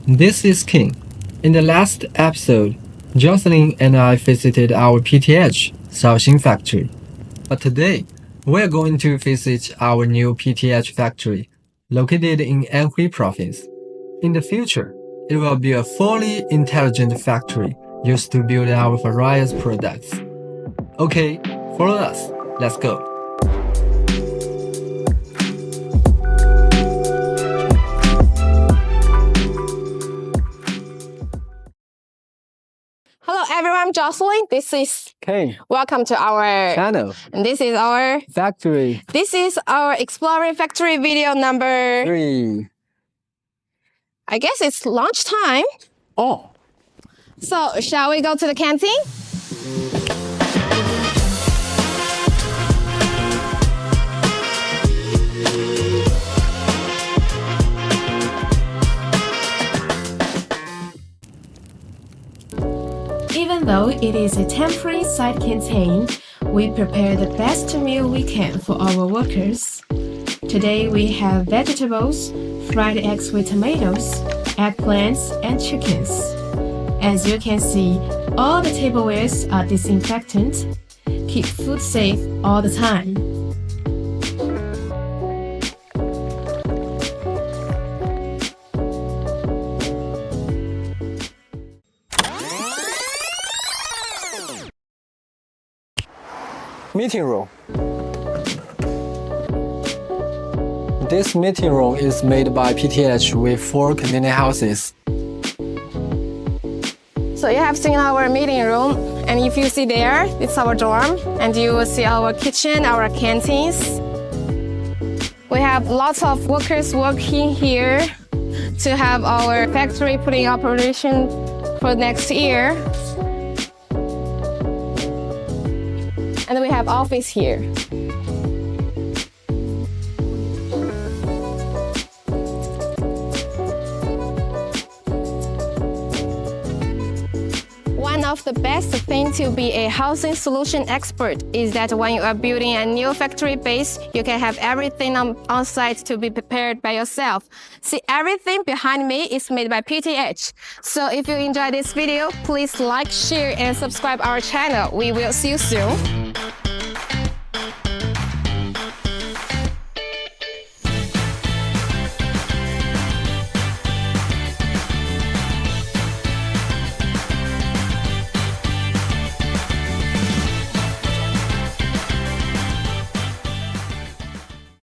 This is King. In the last episode, Jocelyn and I visited our PTH Zhejiang factory. But today, we're going to visit our new PTH factory, located in Anhui province. In the future, it will be a fully intelligent factory used to build our various products. Okay, follow us. Let's go. Hello everyone, I'm Jocelyn. This is King. welcome to our Channel. and this is our Factory. this is our exploring factory video number 3. I guess it's lunchtime. Oh. So shall we go to the canteen? Even though it is a temporary site canteen, we prepare the best meal we can for our workers. Today we have vegetables, fried eggs with tomatoes, eggplants, and chickens. As you can see, all the tablewares are disinfectant. Keep food safe all the time. Meeting room. This meeting room is made by PTH with 4 community houses. So you have seen our meeting room, and if you see there, it's our dorm, and you will see our kitchen, our canteens. We have lots of workers working here to have our factory put in operation for next year. And we have office here. One of the best things to be a housing solution expert is that when you are building a new factory base, you can have everything on site to be prepared by yourself. See, everything behind me is made by PTH. So if you enjoyed this video, please like, share, and subscribe our channel. We will see you soon.